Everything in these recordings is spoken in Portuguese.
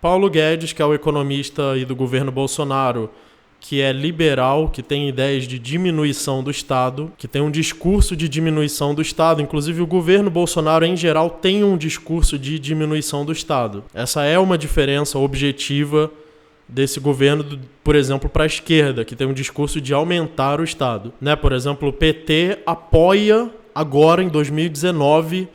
Paulo Guedes, que é o economista aí do governo Bolsonaro, que é liberal, que tem ideias de diminuição do Estado, que tem um discurso de diminuição do Estado. Inclusive, o governo Bolsonaro, em geral, tem um discurso de diminuição do Estado. Essa é uma diferença objetiva desse governo, por exemplo, para a esquerda, que tem um discurso de aumentar o Estado. Por exemplo, o PT apoia agora, em 2019,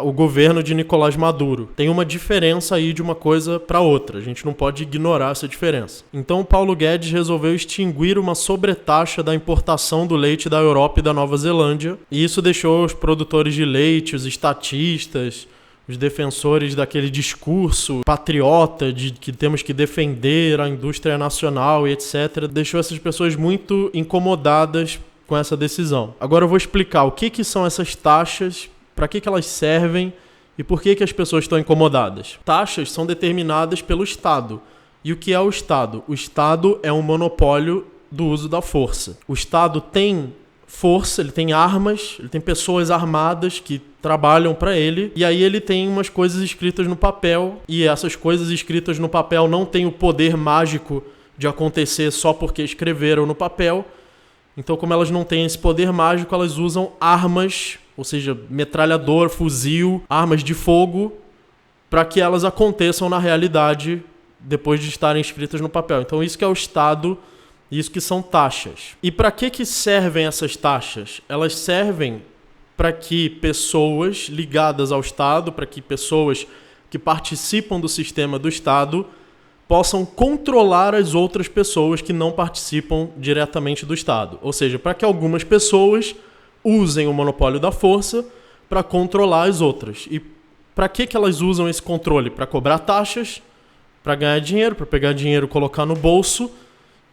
o governo de Nicolás Maduro. Tem uma diferença aí de uma coisa para outra. A gente não pode ignorar essa diferença. Então, o Paulo Guedes resolveu extinguir uma sobretaxa da importação do leite da Europa e da Nova Zelândia. E isso deixou os produtores de leite, os estatistas, os defensores daquele discurso patriota de que temos que defender a indústria nacional e etc. Deixou essas pessoas muito incomodadas com essa decisão. Agora eu vou explicar o que são essas taxas, para que elas servem e por que as pessoas estão incomodadas. Taxas são determinadas pelo Estado. E o que é o Estado? O Estado é um monopólio do uso da força. O Estado tem força, ele tem armas, ele tem pessoas armadas que trabalham para ele, e aí ele tem umas coisas escritas no papel, e essas coisas escritas no papel não têm o poder mágico de acontecer só porque escreveram no papel. Então, como elas não têm esse poder mágico, elas usam armas, ou seja, metralhador, fuzil, armas de fogo, para que elas aconteçam na realidade depois de estarem escritas no papel. Então, isso que é o Estado, isso que são taxas. E para que servem essas taxas? Elas servem para que pessoas ligadas ao Estado, para que pessoas que participam do sistema do Estado possam controlar as outras pessoas que não participam diretamente do Estado. Ou seja, para que algumas pessoas usem o monopólio da força para controlar as outras. E para que elas usam esse controle? Para cobrar taxas, para ganhar dinheiro, para pegar dinheiro e colocar no bolso,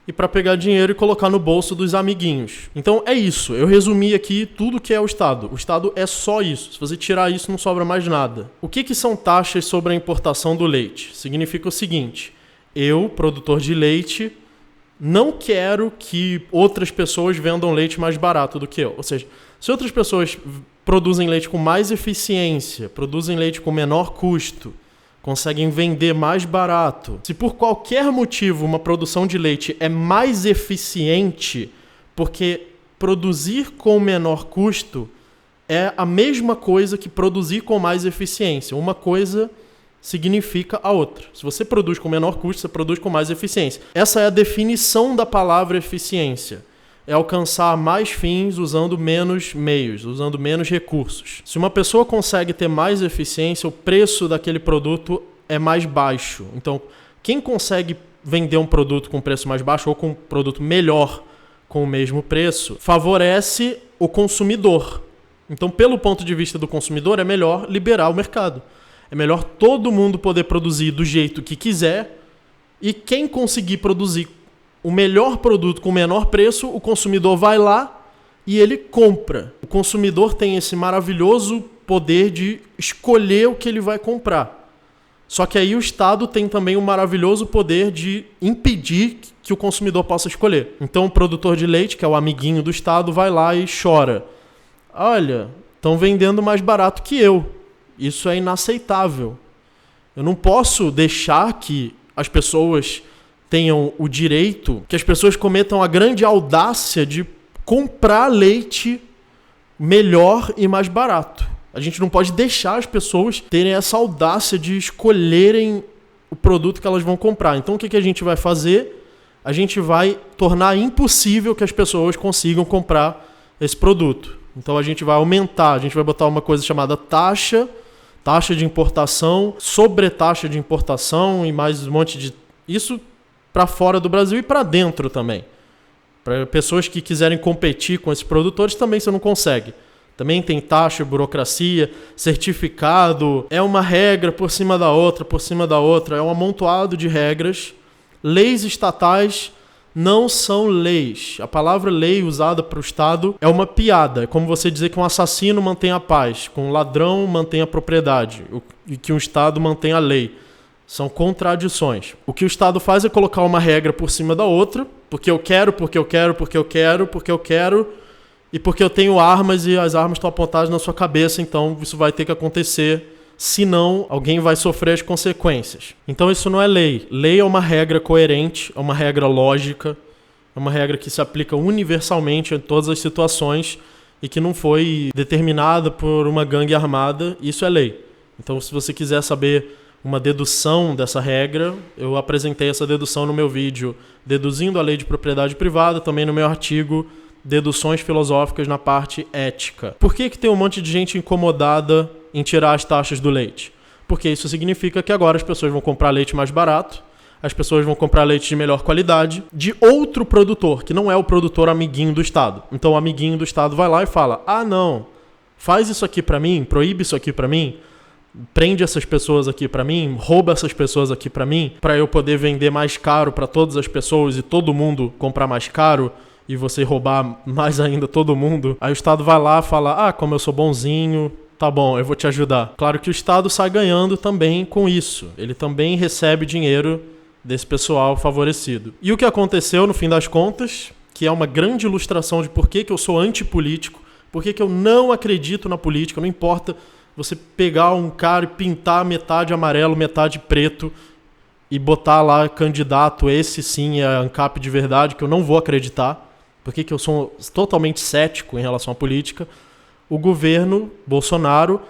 e para pegar dinheiro e colocar no bolso dos amiguinhos. Então é isso. Eu resumi aqui tudo que é o Estado. O Estado é só isso. Se você tirar isso, não sobra mais nada. O que são taxas sobre a importação do leite? Significa o seguinte: eu, produtor de leite, não quero que outras pessoas vendam leite mais barato do que eu. Ou seja, se outras pessoas produzem leite com mais eficiência, produzem leite com menor custo, conseguem vender mais barato, se por qualquer motivo uma produção de leite é mais eficiente, porque produzir com menor custo é a mesma coisa que produzir com mais eficiência. Uma coisa significa a outra. Se você produz com menor custo, você produz com mais eficiência. Essa é a definição da palavra eficiência. É alcançar mais fins usando menos meios, usando menos recursos. Se uma pessoa consegue ter mais eficiência, o preço daquele produto é mais baixo. Então, quem consegue vender um produto com preço mais baixo ou com um produto melhor com o mesmo preço, favorece o consumidor. Então, pelo ponto de vista do consumidor, é melhor liberar o mercado. É melhor todo mundo poder produzir do jeito que quiser, e quem conseguir produzir o melhor produto com o menor preço, o consumidor vai lá e ele compra. O consumidor tem esse maravilhoso poder de escolher o que ele vai comprar. Só que aí o Estado tem também o maravilhoso poder de impedir que o consumidor possa escolher. Então o produtor de leite, que é o amiguinho do Estado, vai lá e chora. Olha, estão vendendo mais barato que eu. Isso é inaceitável. Eu não posso deixar que as pessoas tenham o direito, que as pessoas cometam a grande audácia de comprar leite melhor e mais barato. A gente não pode deixar as pessoas terem essa audácia de escolherem o produto que elas vão comprar. Então o que a gente vai fazer? A gente vai tornar impossível que as pessoas consigam comprar esse produto. Então a gente vai aumentar, a gente vai botar uma coisa chamada taxa de importação, sobretaxa de importação e mais um monte de... Isso para fora do Brasil e para dentro também. Para pessoas que quiserem competir com esses produtores também você não consegue. Também tem taxa, burocracia, certificado, é uma regra por cima da outra, é um amontoado de regras. Leis estatais não são leis. A palavra lei usada para o Estado é uma piada. É como você dizer que um assassino mantém a paz, que um ladrão mantém a propriedade e que um Estado mantém a lei. São contradições. O que o Estado faz é colocar uma regra por cima da outra, porque eu quero, e porque eu tenho armas e as armas estão apontadas na sua cabeça, então isso vai ter que acontecer senão alguém vai sofrer as consequências. Então isso não é lei. Lei é uma regra coerente, é uma regra lógica, é uma regra que se aplica universalmente em todas as situações e que não foi determinada por uma gangue armada. Isso é lei. Então, se você quiser saber uma dedução dessa regra, eu apresentei essa dedução no meu vídeo Deduzindo a Lei de Propriedade Privada, também no meu artigo Deduções Filosóficas na parte ética. Por que tem um monte de gente incomodada em tirar as taxas do leite? Porque isso significa que agora as pessoas vão comprar leite mais barato, as pessoas vão comprar leite de melhor qualidade, de outro produtor, que não é o produtor amiguinho do Estado. Então o amiguinho do Estado vai lá e fala: ah, não, faz isso aqui pra mim, proíbe isso aqui pra mim, prende essas pessoas aqui pra mim, rouba essas pessoas aqui pra mim, pra eu poder vender mais caro pra todas as pessoas e todo mundo comprar mais caro e você roubar mais ainda todo mundo. Aí o Estado vai lá e fala: ah, como eu sou bonzinho, tá bom, eu vou te ajudar. Claro que o Estado sai ganhando também com isso. Ele também recebe dinheiro desse pessoal favorecido. E o que aconteceu no fim das contas, que é uma grande ilustração de por que eu sou antipolítico, por que eu não acredito na política, não importa você pegar um cara e pintar metade amarelo, metade preto e botar lá candidato, esse sim é ANCAP de verdade, que eu não vou acreditar, porque eu sou totalmente cético em relação à política. O governo Bolsonaro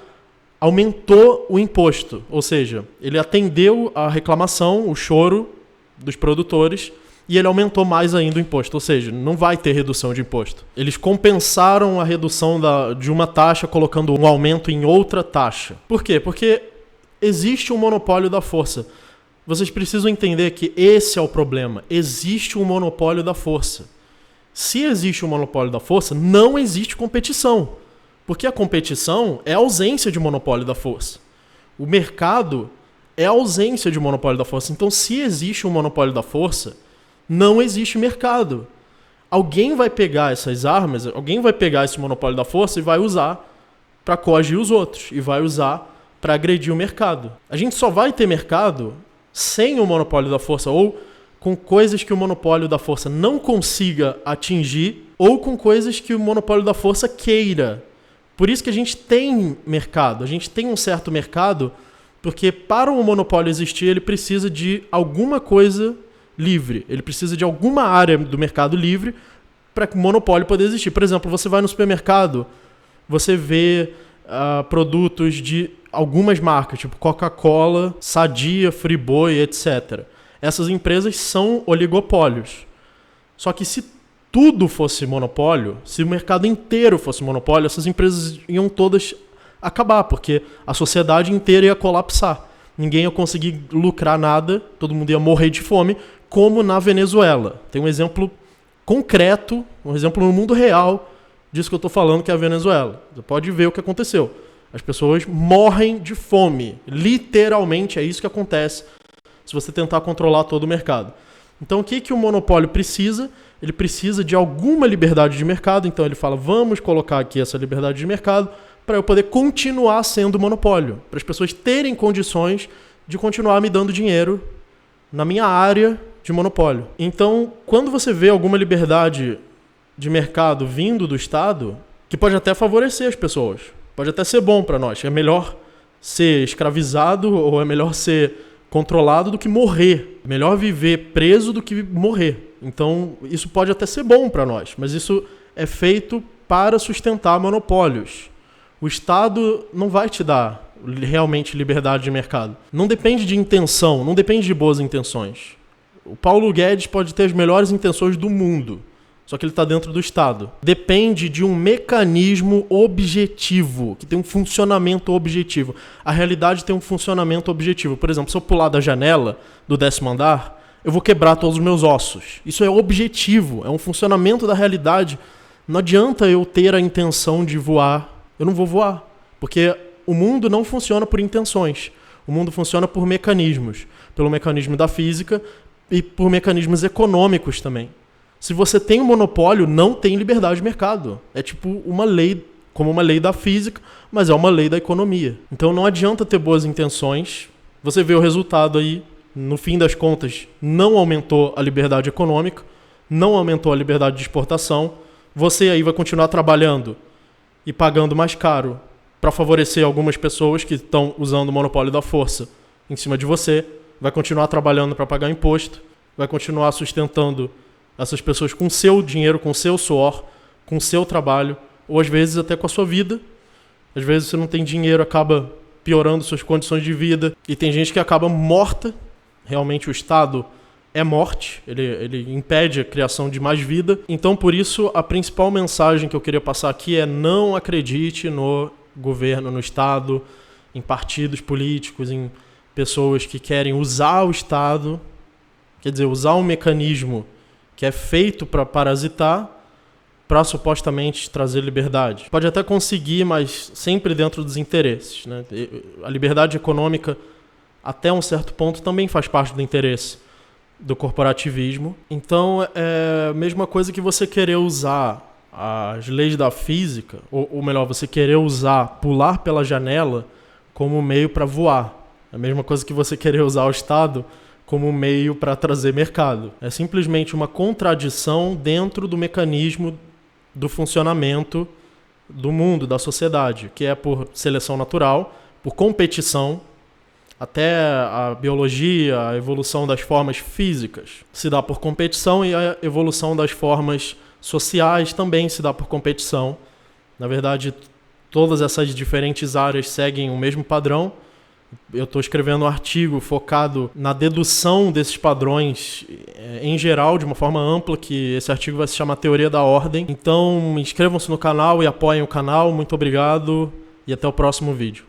aumentou o imposto, ou seja, ele atendeu a reclamação, o choro dos produtores, e ele aumentou mais ainda o imposto, ou seja, não vai ter redução de imposto. Eles compensaram a redução de uma taxa colocando um aumento em outra taxa. Por quê? Porque existe um monopólio da força. Vocês precisam entender que esse é o problema. Existe um monopólio da força. Se existe um monopólio da força, não existe competição. Porque a competição é a ausência de monopólio da força. O mercado é a ausência de monopólio da força. Então, se existe um monopólio da força, não existe mercado. Alguém vai pegar essas armas, alguém vai pegar esse monopólio da força e vai usar para coagir os outros. E vai usar para agredir o mercado. A gente só vai ter mercado sem o monopólio da força, ou com coisas que o monopólio da força não consiga atingir, ou com coisas que o monopólio da força queira. Por isso que a gente tem mercado, a gente tem um certo mercado, porque para um monopólio existir, ele precisa de alguma coisa livre, ele precisa de alguma área do mercado livre para que o monopólio poder existir. Por exemplo, você vai no supermercado, você vê produtos de algumas marcas, tipo Coca-Cola, Sadia, Friboi, etc. Essas empresas são oligopólios. Só que se tudo fosse monopólio, se o mercado inteiro fosse monopólio, essas empresas iam todas acabar, porque a sociedade inteira ia colapsar. Ninguém ia conseguir lucrar nada, todo mundo ia morrer de fome, como na Venezuela. Tem um exemplo concreto, um exemplo no mundo real disso que eu estou falando, que é a Venezuela. Você pode ver o que aconteceu. As pessoas morrem de fome. Literalmente é isso que acontece se você tentar controlar todo o mercado. Então o que o monopólio precisa? Ele precisa de alguma liberdade de mercado. Então ele fala: vamos colocar aqui essa liberdade de mercado para eu poder continuar sendo monopólio. Para as pessoas terem condições de continuar me dando dinheiro na minha área de monopólio. Então, quando você vê alguma liberdade de mercado vindo do Estado, que pode até favorecer as pessoas, pode até ser bom para nós. É melhor ser escravizado ou é melhor ser controlado do que morrer. É melhor viver preso do que morrer. Então, isso pode até ser bom para nós, mas isso é feito para sustentar monopólios. O Estado não vai te dar realmente liberdade de mercado. Não depende de intenção, não depende de boas intenções. O Paulo Guedes pode ter as melhores intenções do mundo, só que ele está dentro do Estado. Depende de um mecanismo objetivo, que tem um funcionamento objetivo. A realidade tem um funcionamento objetivo. Por exemplo, se eu pular da janela do 10º andar, eu vou quebrar todos os meus ossos. Isso é objetivo, é um funcionamento da realidade. Não adianta eu ter a intenção de voar, eu não vou voar. Porque o mundo não funciona por intenções. O mundo funciona por mecanismos. Pelo mecanismo da física e por mecanismos econômicos também. Se você tem um monopólio, não tem liberdade de mercado. É tipo uma lei, como uma lei da física, mas é uma lei da economia. Então não adianta ter boas intenções. Você vê o resultado aí, no fim das contas, não aumentou a liberdade econômica, não aumentou a liberdade de exportação. Você aí vai continuar trabalhando e pagando mais caro para favorecer algumas pessoas que estão usando o monopólio da força em cima de você, vai continuar trabalhando para pagar imposto, vai continuar sustentando essas pessoas com seu dinheiro, com seu suor, com seu trabalho, ou às vezes até com a sua vida. Às vezes você não tem dinheiro, acaba piorando suas condições de vida, e tem gente que acaba morta. Realmente o Estado é morte, ele impede a criação de mais vida. Então, por isso, a principal mensagem que eu queria passar aqui é: não acredite no governo, no Estado, em partidos políticos, em pessoas que querem usar o Estado, quer dizer, usar um mecanismo que é feito para parasitar, para supostamente trazer liberdade. Pode até conseguir, mas sempre dentro dos interesses, né? A liberdade econômica, até um certo ponto, também faz parte do interesse do corporativismo. Então, é a mesma coisa que você querer usar as leis da física, ou melhor, você querer usar pular pela janela como meio para voar. É a mesma coisa que você querer usar o Estado como meio para trazer mercado. É simplesmente uma contradição dentro do mecanismo do funcionamento do mundo, da sociedade, que é por seleção natural, por competição. Até a biologia, a evolução das formas físicas se dá por competição, e a evolução das formas sociais também se dá por competição. Na verdade, todas essas diferentes áreas seguem o mesmo padrão. Eu estou escrevendo um artigo focado na dedução desses padrões em geral, de uma forma ampla, que esse artigo vai se chamar Teoria da Ordem. Então, inscrevam-se no canal e apoiem o canal. Muito obrigado e até o próximo vídeo.